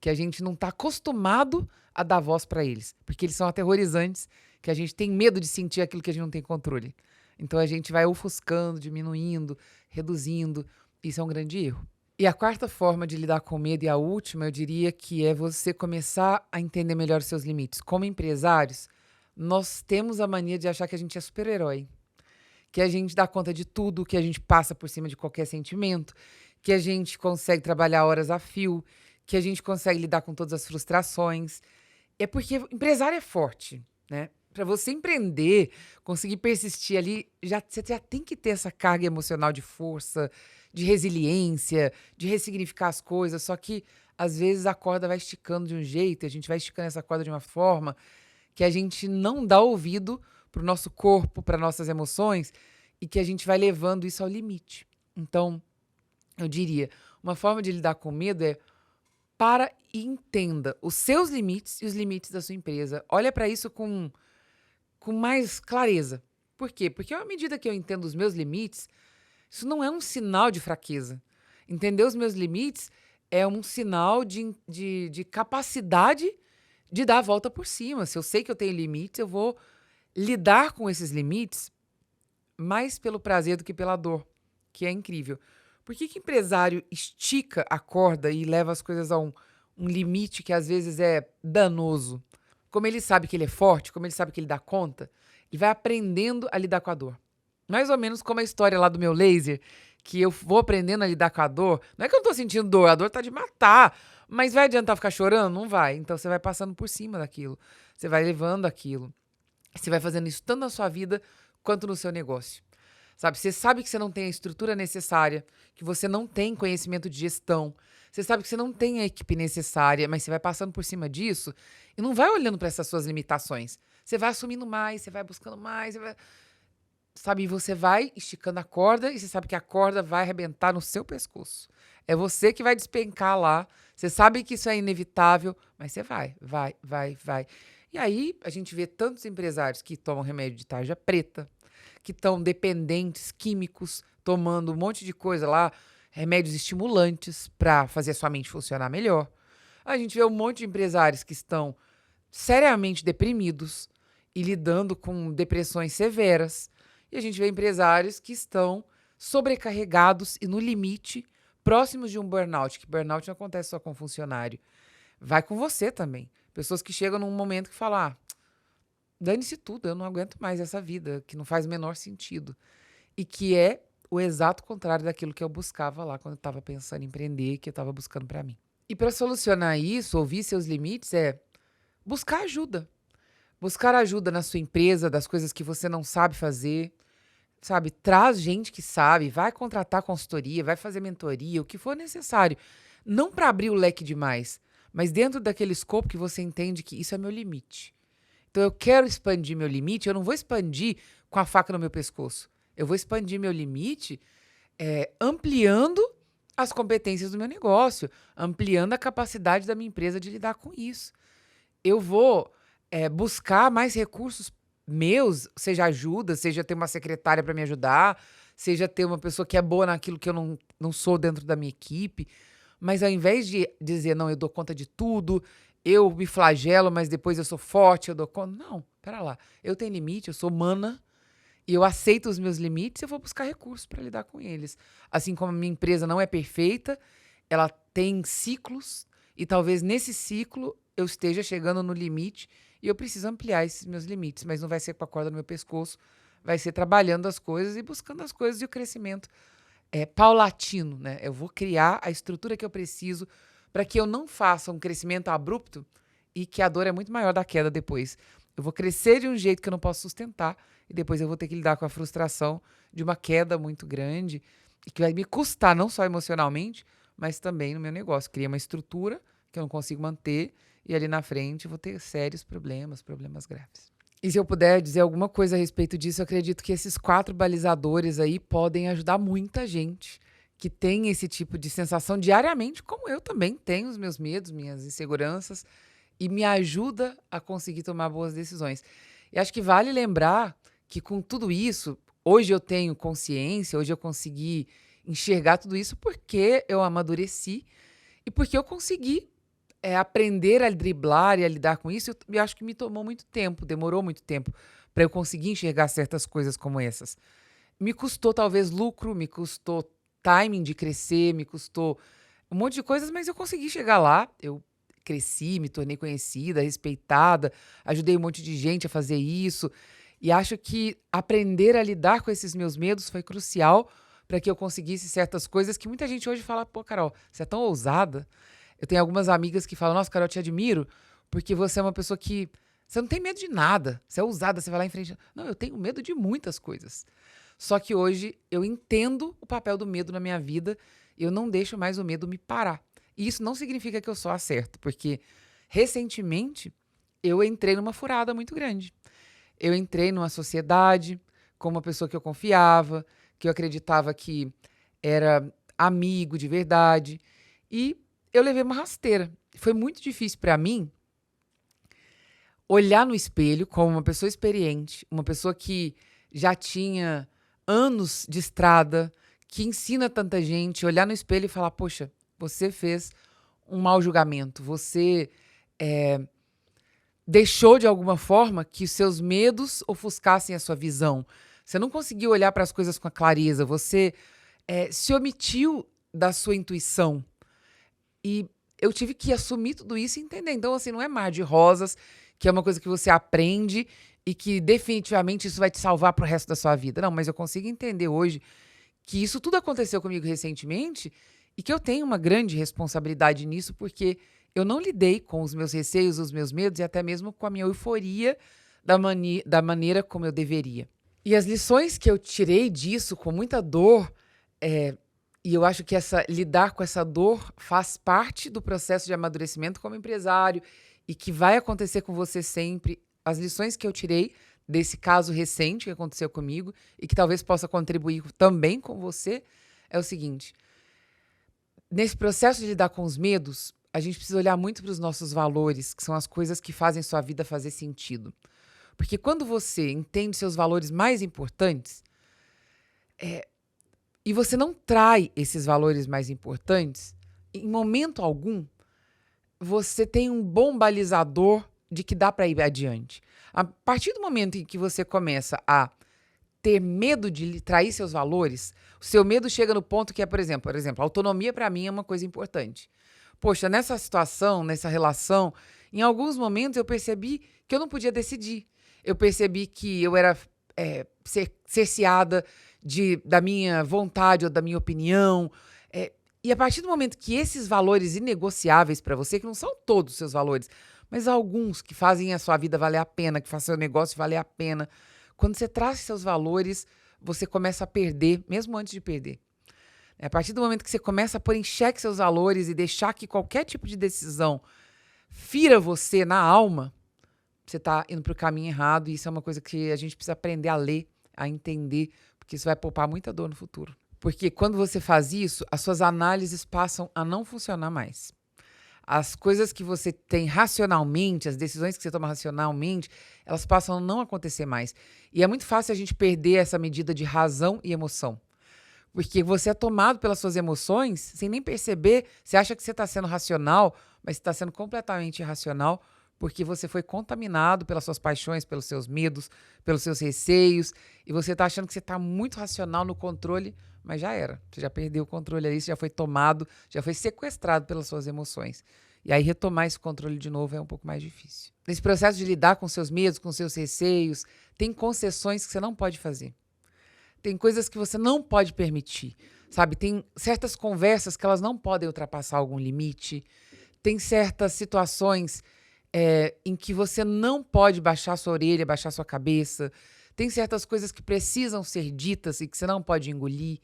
que a gente não está acostumado a dar voz para eles, porque eles são aterrorizantes, que a gente tem medo de sentir aquilo que a gente não tem controle. Então a gente vai ofuscando, diminuindo, reduzindo. Isso é um grande erro. E a quarta forma de lidar com medo, e a última, eu diria que é você começar a entender melhor os seus limites. Como empresários, nós temos a mania de achar que a gente é super-herói, que a gente dá conta de tudo, que a gente passa por cima de qualquer sentimento, que a gente consegue trabalhar horas a fio, que a gente consegue lidar com todas as frustrações. É porque o empresário é forte, né? Para você empreender, conseguir persistir ali, você já tem que ter essa carga emocional de força, de resiliência, de ressignificar as coisas. Só que, às vezes, a corda vai esticando de um jeito, e a gente vai esticando essa corda de uma forma que a gente não dá ouvido para o nosso corpo, para nossas emoções, e que a gente vai levando isso ao limite. Então, eu diria, uma forma de lidar com medo é para e entenda os seus limites e os limites da sua empresa. Olha para isso com mais clareza. Por quê? Porque à medida que eu entendo os meus limites, isso não é um sinal de fraqueza. Entender os meus limites é um sinal de capacidade de dar a volta por cima. Se eu sei que eu tenho limites, eu vou lidar com esses limites mais pelo prazer do que pela dor, que é incrível. Por que empresário estica a corda e leva as coisas a um limite que às vezes é danoso? Como ele sabe que ele é forte, como ele sabe que ele dá conta, ele vai aprendendo a lidar com a dor. Mais ou menos como a história lá do meu laser, que eu vou aprendendo a lidar com a dor. Não é que eu não tô sentindo dor, a dor tá de matar. Mas vai adiantar ficar chorando? Não vai. Então você vai passando por cima daquilo. Você vai levando aquilo. Você vai fazendo isso tanto na sua vida quanto no seu negócio. Sabe? Você sabe que você não tem a estrutura necessária, que você não tem conhecimento de gestão. Você sabe que você não tem a equipe necessária, mas você vai passando por cima disso e não vai olhando para essas suas limitações. Você vai assumindo mais, você vai buscando mais, sabe? E você vai esticando a corda e você sabe que a corda vai arrebentar no seu pescoço. É você que vai despencar lá. Você sabe que isso é inevitável, mas você vai. E aí a gente vê tantos empresários que tomam remédio de tarja preta, que estão dependentes químicos, tomando um monte de coisa lá, remédios estimulantes para fazer a sua mente funcionar melhor. A gente vê um monte de empresários que estão seriamente deprimidos e lidando com depressões severas. E a gente vê empresários que estão sobrecarregados e no limite, próximos de um burnout, que burnout não acontece só com funcionário. Vai com você também. Pessoas que chegam num momento que falam, dane-se tudo, eu não aguento mais essa vida, que não faz o menor sentido. E que é o exato contrário daquilo que eu buscava lá quando eu estava pensando em empreender, que eu estava buscando para mim. E para solucionar isso, ouvir seus limites, é buscar ajuda. Buscar ajuda na sua empresa, das coisas que você não sabe fazer, sabe? Traz gente que sabe, vai contratar consultoria, vai fazer mentoria, o que for necessário. Não para abrir o leque demais, mas dentro daquele escopo que você entende que isso é meu limite. Então, eu quero expandir meu limite, eu não vou expandir com a faca no meu pescoço. Eu vou expandir meu limite ampliando as competências do meu negócio, ampliando a capacidade da minha empresa de lidar com isso. Eu vou buscar mais recursos meus, seja ajuda, seja ter uma secretária para me ajudar, seja ter uma pessoa que é boa naquilo que eu não sou dentro da minha equipe. Mas ao invés de dizer, não, eu dou conta de tudo, eu me flagelo, mas depois eu sou forte, eu dou conta. Não, pera lá. Eu tenho limite, eu sou humana e eu aceito os meus limites e eu vou buscar recursos para lidar com eles. Assim como a minha empresa não é perfeita, ela tem ciclos e talvez nesse ciclo eu esteja chegando no limite e eu preciso ampliar esses meus limites, mas não vai ser com a corda no meu pescoço, vai ser trabalhando as coisas e buscando as coisas e o crescimento paulatino, né? Eu vou criar a estrutura que eu preciso para que eu não faça um crescimento abrupto e que a dor é muito maior da queda depois. Eu vou crescer de um jeito que eu não posso sustentar e depois eu vou ter que lidar com a frustração de uma queda muito grande e que vai me custar não só emocionalmente, mas também no meu negócio. Criei uma estrutura que eu não consigo manter e ali na frente eu vou ter sérios problemas graves. E se eu puder dizer alguma coisa a respeito disso, eu acredito que esses 4 balizadores aí podem ajudar muita gente que tem esse tipo de sensação diariamente, como eu também tenho os meus medos, minhas inseguranças, e me ajuda a conseguir tomar boas decisões. E acho que vale lembrar que com tudo isso, hoje eu tenho consciência, hoje eu consegui enxergar tudo isso porque eu amadureci e porque eu consegui aprender a driblar e a lidar com isso. Eu acho que me tomou muito tempo, demorou muito tempo para eu conseguir enxergar certas coisas como essas. Me custou talvez lucro, me custou timing de crescer, me custou um monte de coisas, mas eu consegui chegar lá. Eu cresci, me tornei conhecida, respeitada, ajudei um monte de gente a fazer isso. E acho que aprender a lidar com esses meus medos foi crucial para que eu conseguisse certas coisas que muita gente hoje fala, pô, Carol, você é tão ousada. Eu tenho algumas amigas que falam, nossa, Carol, eu te admiro, porque você é uma pessoa que você não tem medo de nada. Você é ousada, você vai lá em frente. Não, eu tenho medo de muitas coisas. Só que hoje eu entendo o papel do medo na minha vida e eu não deixo mais o medo me parar. E isso não significa que eu só acerto, porque recentemente eu entrei numa furada muito grande. Eu entrei numa sociedade com uma pessoa que eu confiava, que eu acreditava que era amigo de verdade, e eu levei uma rasteira. Foi muito difícil para mim olhar no espelho como uma pessoa experiente, uma pessoa que já tinha anos de estrada, que ensina tanta gente, olhar no espelho e falar, poxa, você fez um mau julgamento, você deixou de alguma forma que os seus medos ofuscassem a sua visão. Você não conseguiu olhar para as coisas com a clareza, você se omitiu da sua intuição. E eu tive que assumir tudo isso e entender. Então, assim, não é mar de rosas, que é uma coisa que você aprende e que definitivamente isso vai te salvar pro resto da sua vida. Não, mas eu consigo entender hoje que isso tudo aconteceu comigo recentemente e que eu tenho uma grande responsabilidade nisso, porque eu não lidei com os meus receios, os meus medos e até mesmo com a minha euforia da maneira como eu deveria. E as lições que eu tirei disso com muita dor, e eu acho que lidar com essa dor faz parte do processo de amadurecimento como empresário e que vai acontecer com você sempre. As lições que eu tirei desse caso recente que aconteceu comigo e que talvez possa contribuir também com você é o seguinte: nesse processo de lidar com os medos, a gente precisa olhar muito para os nossos valores, que são as coisas que fazem sua vida fazer sentido. Porque quando você entende seus valores mais importantes, e você não trai esses valores mais importantes, em momento algum, você tem um bom balizador de que dá para ir adiante. A partir do momento em que você começa a ter medo de trair seus valores, o seu medo chega no ponto que é, por exemplo, a autonomia para mim é uma coisa importante. Poxa, nessa situação, nessa relação, em alguns momentos eu percebi que eu não podia decidir. Eu percebi que eu era cerceada da minha vontade ou da minha opinião. E a partir do momento que esses valores inegociáveis para você, que não são todos os seus valores, mas alguns que fazem a sua vida valer a pena, que fazem o seu negócio valer a pena, quando você traz seus valores, você começa a perder, mesmo antes de perder. A partir do momento que você começa a pôr em xeque seus valores e deixar que qualquer tipo de decisão fira você na alma, você está indo para o caminho errado, e isso é uma coisa que a gente precisa aprender a ler, a entender, porque isso vai poupar muita dor no futuro. Porque quando você faz isso, as suas análises passam a não funcionar mais. As coisas que você tem racionalmente, as decisões que você toma racionalmente, elas passam a não acontecer mais. E é muito fácil a gente perder essa medida de razão e emoção. Porque você é tomado pelas suas emoções, sem nem perceber, você acha que você está sendo racional, mas você está sendo completamente irracional, porque você foi contaminado pelas suas paixões, pelos seus medos, pelos seus receios, e você está achando que você está muito racional no controle, mas já era. Você já perdeu o controle ali, você já foi tomado, já foi sequestrado pelas suas emoções. E aí retomar esse controle de novo é um pouco mais difícil. Nesse processo de lidar com seus medos, com seus receios, tem concessões que você não pode fazer. Tem coisas que você não pode permitir, sabe? Tem certas conversas que elas não podem ultrapassar algum limite. Tem certas situações em que você não pode baixar sua orelha, baixar sua cabeça. Tem certas coisas que precisam ser ditas e que você não pode engolir.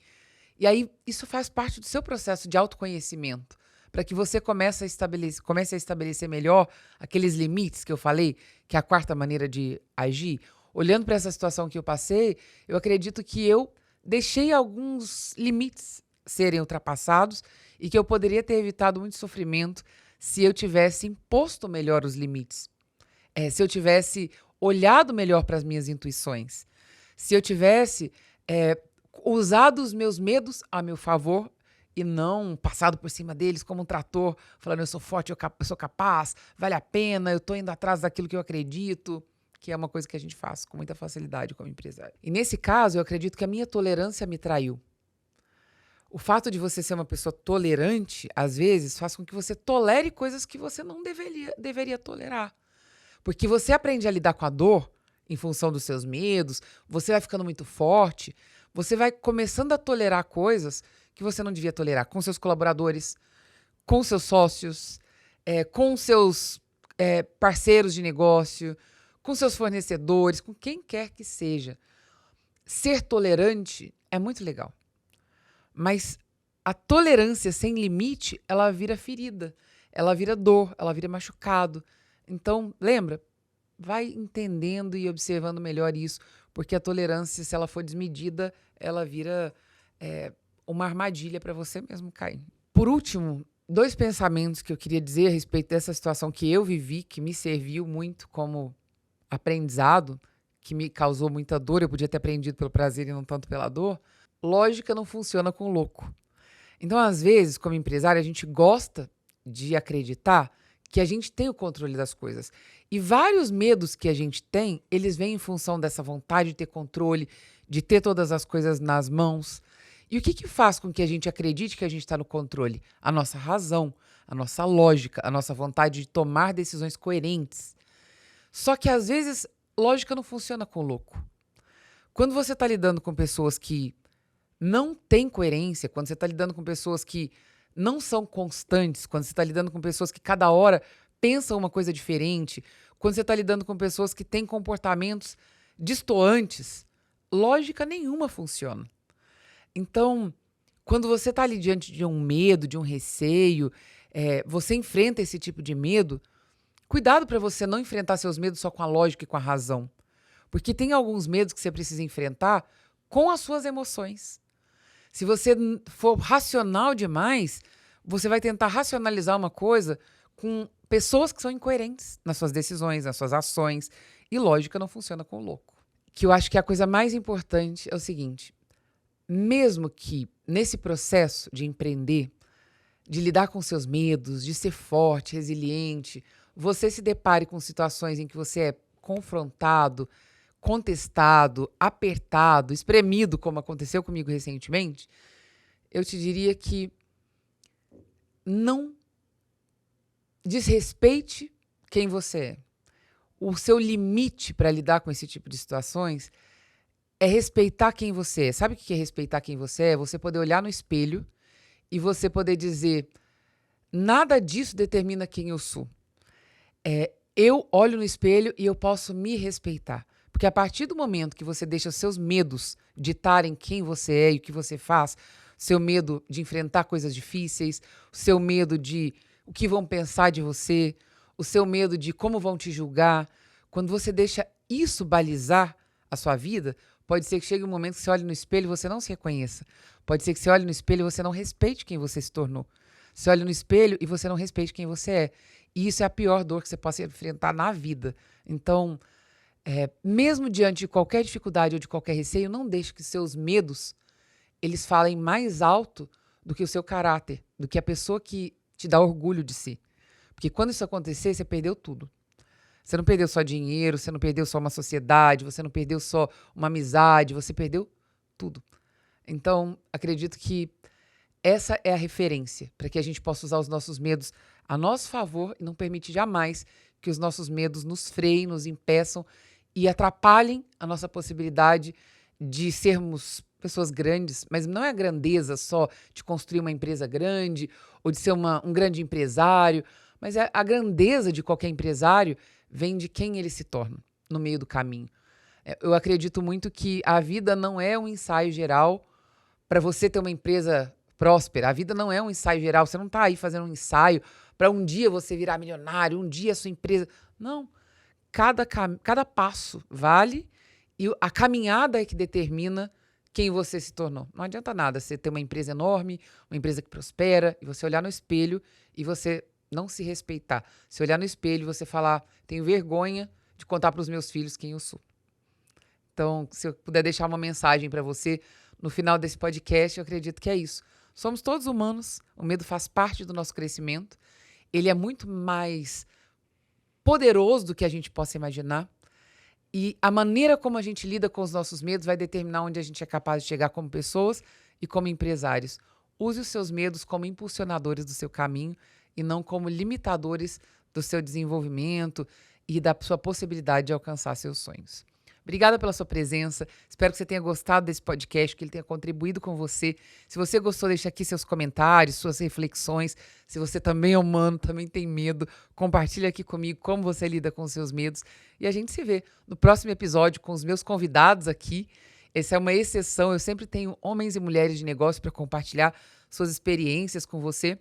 E aí isso faz parte do seu processo de autoconhecimento, para que você comece a estabelecer melhor aqueles limites que eu falei, que é a quarta maneira de agir. Olhando para essa situação que eu passei, eu acredito que eu deixei alguns limites serem ultrapassados e que eu poderia ter evitado muito sofrimento se eu tivesse imposto melhor os limites. Se eu tivesse olhado melhor para as minhas intuições. Se eu tivesse usado os meus medos a meu favor e não passado por cima deles como um trator, falando eu sou forte, eu sou capaz, vale a pena, eu estou indo atrás daquilo que eu acredito, que é uma coisa que a gente faz com muita facilidade como empresário. E nesse caso, eu acredito que a minha tolerância me traiu. O fato de você ser uma pessoa tolerante, às vezes, faz com que você tolere coisas que você não deveria tolerar. Porque você aprende a lidar com a dor em função dos seus medos, você vai ficando muito forte, você vai começando a tolerar coisas que você não devia tolerar com seus colaboradores, com seus sócios, com seus parceiros de negócio, com seus fornecedores, com quem quer que seja. Ser tolerante é muito legal. Mas a tolerância sem limite, ela vira ferida, ela vira dor, ela vira machucado. Então, lembra? Vai entendendo e observando melhor isso, porque a tolerância, se ela for desmedida, ela vira uma armadilha para você mesmo cair. Por último, 2 pensamentos que eu queria dizer a respeito dessa situação que eu vivi, que me serviu muito como aprendizado, que me causou muita dor, eu podia ter aprendido pelo prazer e não tanto pela dor. Lógica não funciona com louco. Então, às vezes, como empresário, a gente gosta de acreditar que a gente tem o controle das coisas. E vários medos que a gente tem, eles vêm em função dessa vontade de ter controle, de ter todas as coisas nas mãos. E o que faz com que a gente acredite que a gente está no controle? A nossa razão, a nossa lógica, a nossa vontade de tomar decisões coerentes. Só que, às vezes, lógica não funciona com louco. Quando você está lidando com pessoas que não têm coerência, quando você está lidando com pessoas que não são constantes, quando você está lidando com pessoas que cada hora pensam uma coisa diferente, quando você está lidando com pessoas que têm comportamentos destoantes, lógica nenhuma funciona. Então, quando você está ali diante de um medo, de um receio, você enfrenta esse tipo de medo, cuidado para você não enfrentar seus medos só com a lógica e com a razão. Porque tem alguns medos que você precisa enfrentar com as suas emoções. Se você for racional demais, você vai tentar racionalizar uma coisa com pessoas que são incoerentes nas suas decisões, nas suas ações. E lógica não funciona com o louco. Que eu acho que a coisa mais importante é o seguinte: mesmo que nesse processo de empreender, de lidar com seus medos, de ser forte, resiliente, você se depare com situações em que você é confrontado, contestado, apertado, espremido, como aconteceu comigo recentemente, eu te diria que não desrespeite quem você é. O seu limite para lidar com esse tipo de situações é respeitar quem você é. Sabe o que é respeitar quem você é? Você poder olhar no espelho e você poder dizer: nada disso determina quem eu sou. Eu olho no espelho e eu posso me respeitar. Porque a partir do momento que você deixa os seus medos ditarem quem você é e o que você faz, seu medo de enfrentar coisas difíceis, o seu medo de o que vão pensar de você, o seu medo de como vão te julgar, Quando você deixa isso balizar a sua vida, pode ser que chegue um momento que você olhe no espelho e você não se reconheça. Pode ser que você olhe no espelho e você não respeite quem você se tornou. Você olha no espelho e você não respeite quem você é. E isso é a pior dor que você possa enfrentar na vida. Então, mesmo diante de qualquer dificuldade ou de qualquer receio, não deixe que seus medos eles falem mais alto do que o seu caráter, do que a pessoa que te dá orgulho de si. Porque quando isso acontecer, você perdeu tudo. Você não perdeu só dinheiro, você não perdeu só uma sociedade, você não perdeu só uma amizade, você perdeu tudo. Então, acredito que essa é a referência para que a gente possa usar os nossos medos a nosso favor e não permite jamais que os nossos medos nos freiem, nos impeçam e atrapalhem a nossa possibilidade de sermos pessoas grandes, mas não é a grandeza só de construir uma empresa grande ou de ser um grande empresário, mas a grandeza de qualquer empresário vem de quem ele se torna no meio do caminho. Eu acredito muito que a vida não é um ensaio geral para você ter uma empresa próspera. A vida não é um ensaio geral. Você não está aí fazendo um ensaio para um dia você virar milionário, um dia a sua empresa. Não. Cada passo vale e a caminhada é que determina quem você se tornou. Não adianta nada você ter uma empresa enorme, uma empresa que prospera, e você olhar no espelho e você não se respeitar. Se olhar no espelho e você falar, tenho vergonha de contar para os meus filhos quem eu sou. Então, se eu puder deixar uma mensagem para você no final desse podcast, eu acredito que é isso. Somos todos humanos, o medo faz parte do nosso crescimento. Ele é muito mais poderoso do que a gente possa imaginar. E a maneira como a gente lida com os nossos medos vai determinar onde a gente é capaz de chegar como pessoas e como empresários. Use os seus medos como impulsionadores do seu caminho e não como limitadores do seu desenvolvimento e da sua possibilidade de alcançar seus sonhos. Obrigada pela sua presença. Espero que você tenha gostado desse podcast, que ele tenha contribuído com você. Se você gostou, deixa aqui seus comentários, suas reflexões. Se você também é humano, também tem medo, compartilha aqui comigo como você lida com os seus medos. E a gente se vê no próximo episódio com os meus convidados aqui. Essa é uma exceção. Eu sempre tenho homens e mulheres de negócio para compartilhar suas experiências com você.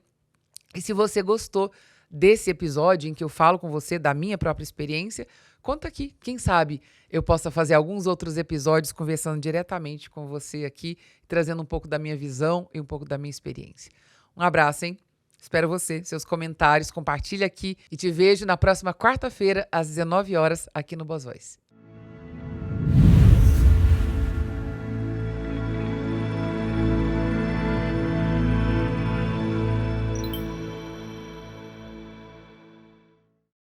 E se você gostou desse episódio em que eu falo com você da minha própria experiência, conta aqui. Quem sabe eu possa fazer alguns outros episódios conversando diretamente com você aqui, trazendo um pouco da minha visão e um pouco da minha experiência. Um abraço, hein? Espero você, seus comentários, compartilha aqui e te vejo na próxima quarta-feira, às 19 horas, aqui no Boss Voice.